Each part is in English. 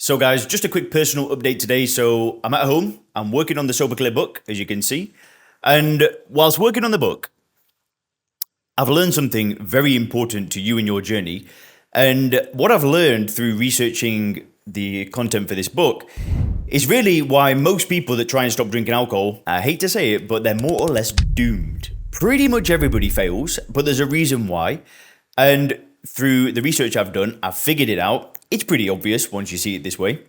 So guys, just a quick personal update today. So I'm at home, I'm working on the Sober Clear book, as you can see. And whilst working on the book, I've learned something very important to you in your journey. And what I've learned through researching the content for this book is really why most people that try and stop drinking alcohol, I hate to say it, but they're more or less doomed. Pretty much everybody fails, but there's a reason why. And through the research I've done, I've figured it out. It's pretty obvious once you see it this way.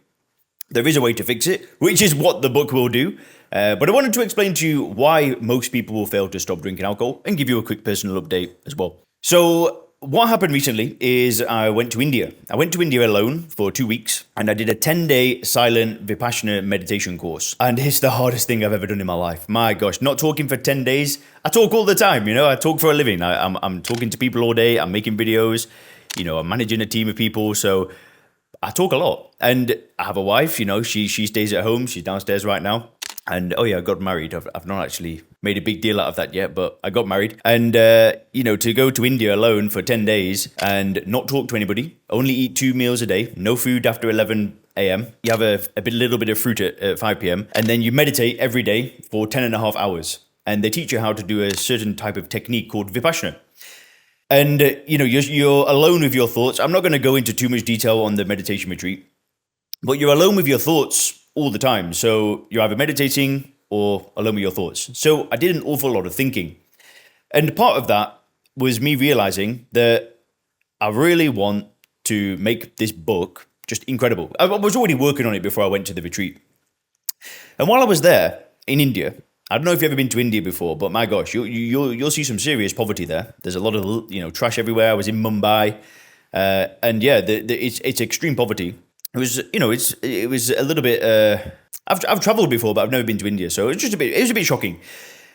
There is a way to fix it, which is what the book will do. But I wanted to explain to you why most people will fail to stop drinking alcohol and give you a quick personal update as well. So what happened recently is I went to India. I went to India alone for 2 weeks and I did a 10-day silent Vipassana meditation course. And it's the hardest thing I've ever done in my life. My gosh, not talking for 10 days. I talk all the time, I talk for a living. I'm talking to people all day. I'm making videos. I'm managing a team of people. So I talk a lot. And I have a wife, she stays at home. She's downstairs right now. And I got married. I've not actually made a big deal out of that yet, but I got married. And, to go to India alone for 10 days and not talk to anybody, only eat 2 meals a day, no food after 11 a.m. You have a little bit of fruit at 5 p.m. And then you meditate every day for 10 and a half hours. And they teach you how to do a certain type of technique called Vipassana. And, you're alone with your thoughts. I'm not going to go into too much detail on the meditation retreat, but you're alone with your thoughts all the time. So you're either meditating or alone with your thoughts. So I did an awful lot of thinking. And part of that was me realizing that I really want to make this book just incredible. I was already working on it before I went to the retreat. And while I was there in India, I don't know if you've ever been to India before, but my gosh, you'll see some serious poverty there. There's a lot of trash everywhere. I was in Mumbai, and it's extreme poverty. It was it was a little bit. I've traveled before, but I've never been to India, so it was a bit shocking.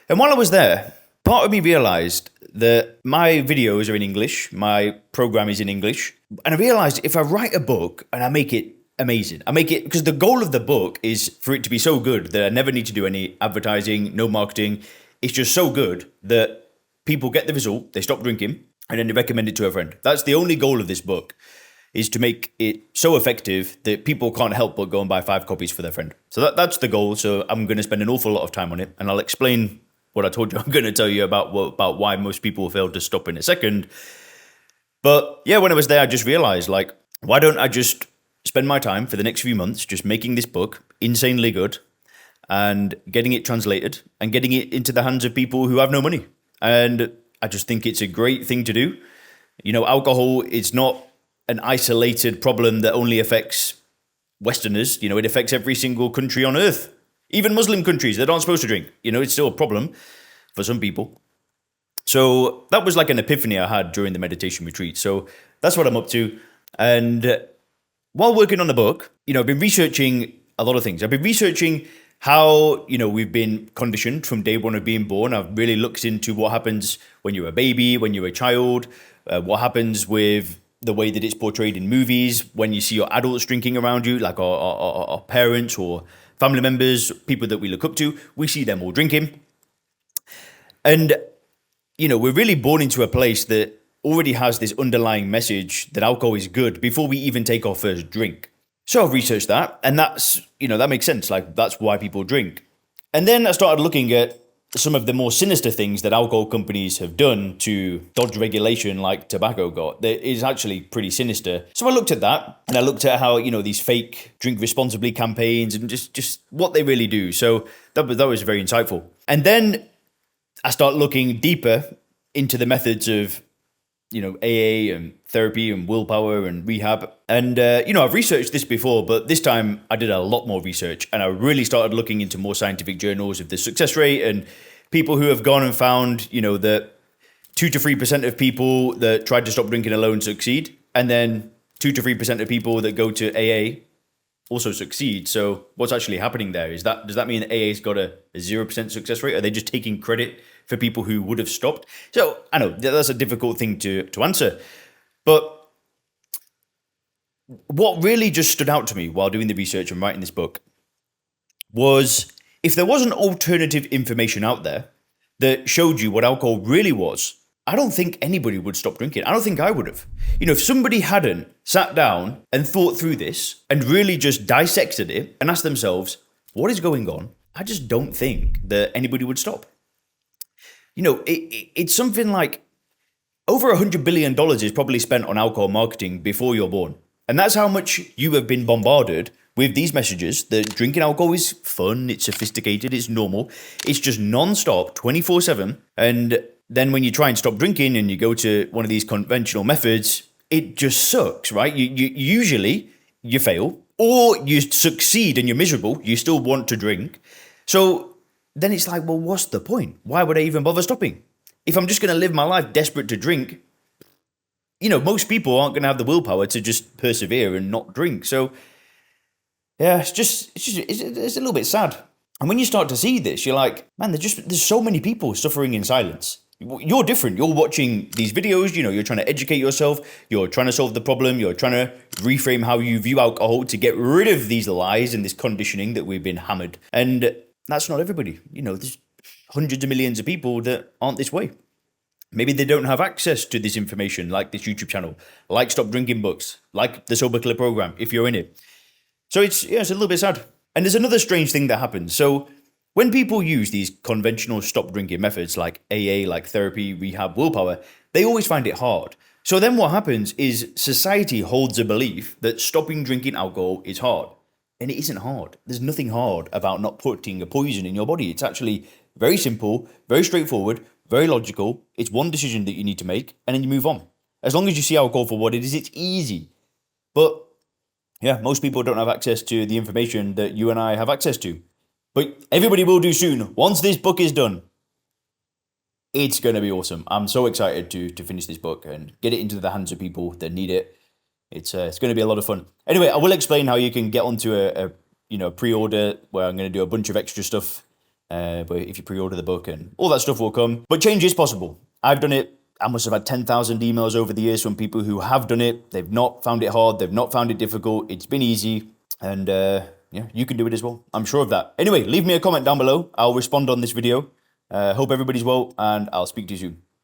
And while I was there, part of me realized that my videos are in English, my program is in English, and I realized if I write a book and I make it amazing. I make it because the goal of the book is for it to be so good that I never need to do any advertising, no marketing. It's just so good that people get the result, they stop drinking, and then they recommend it to a friend. That's the only goal of this book, is to make it so effective that people can't help but go and buy 5 copies for their friend. So that's the goal. So I'm going to spend an awful lot of time on it, and I'll explain what I told you I'm going to tell you about why most people fail to stop in a second. But yeah, when I was there, I just realized, why don't I just spend my time for the next few months just making this book insanely good and getting it translated and getting it into the hands of people who have no money. And I just think it's a great thing to do. Alcohol is not an isolated problem that only affects Westerners. It affects every single country on earth, even Muslim countries that aren't supposed to drink. It's still a problem for some people. So that was like an epiphany I had during the meditation retreat. So that's what I'm up to. And while working on the book, I've been researching a lot of things. I've been researching how, we've been conditioned from day one of being born. I've really looked into what happens when you're a baby, when you're a child, what happens with the way that it's portrayed in movies, when you see your adults drinking around you, like our parents or family members, people that we look up to, we see them all drinking. And, we're really born into a place that already has this underlying message that alcohol is good before we even take our first drink. So I've researched that, and that's, that makes sense. That's why people drink. And then I started looking at some of the more sinister things that alcohol companies have done to dodge regulation, like tobacco got. That is actually pretty sinister. So I looked at that, and I looked at how, these fake drink responsibly campaigns and just what they really do. So that was very insightful. And then I start looking deeper into the methods of AA and therapy and willpower and rehab. And, I've researched this before, but this time I did a lot more research and I really started looking into more scientific journals of the success rate and people who have gone and found, that 2 to 3% of people that tried to stop drinking alone succeed. And then 2 to 3% of people that go to AA also succeed. So what's actually happening there? Does that mean that AA's got a 0% success rate? Are they just taking credit for people who would have stopped? So I know that's a difficult thing to answer, but what really just stood out to me while doing the research and writing this book was if there wasn't alternative information out there that showed you what alcohol really was I don't think anybody would stop drinking. I don't think I would have. You know, if somebody hadn't sat down and thought through this and really just dissected it and asked themselves, what is going on? I just don't think that anybody would stop. You know, it's something like over $100 billion is probably spent on alcohol marketing before you're born. And that's how much you have been bombarded with these messages that drinking alcohol is fun, it's sophisticated, it's normal. It's just non-stop, 24/7. And then when you try and stop drinking and you go to one of these conventional methods, it just sucks, right? You usually you fail, or you succeed and you're miserable, you still want to drink. So then it's like, well, what's the point? Why would I even bother stopping? If I'm just going to live my life desperate to drink, you know, most people aren't going to have the willpower to just persevere and not drink. So yeah, it's a little bit sad. And when you start to see this, you're like, man, there's so many people suffering in silence. You're different. You're watching these videos, you know, you're trying to educate yourself. You're trying to solve the problem. You're trying to reframe how you view alcohol to get rid of these lies and this conditioning that we've been hammered. And that's not everybody. You know, there's hundreds of millions of people that aren't this way. Maybe they don't have access to this information, like this YouTube channel, like Stop Drinking books, like the Sober Killer program, if you're in it. So it's a little bit sad. And there's another strange thing that happens. So when people use these conventional stop drinking methods like AA, like therapy, rehab, willpower, they always find it hard. So then what happens is society holds a belief that stopping drinking alcohol is hard. And it isn't hard. There's nothing hard about not putting a poison in your body. It's actually very simple, very straightforward, very logical. It's one decision that you need to make, and then you move on. As long as you see alcohol for what it is, it's easy. But yeah, most people don't have access to the information that you and I have access to. But everybody will do soon. Once this book is done, it's going to be awesome. I'm so excited to finish this book and get it into the hands of people that need it. It's going to be a lot of fun. Anyway, I will explain how you can get onto a pre-order where I'm going to do a bunch of extra stuff. But if you pre-order the book and all that stuff will come. But change is possible. I've done it. I must have had 10,000 emails over the years from people who have done it. They've not found it hard. They've not found it difficult. It's been easy. And you can do it as well. I'm sure of that. Anyway, leave me a comment down below. I'll respond on this video. Hope everybody's well, and I'll speak to you soon.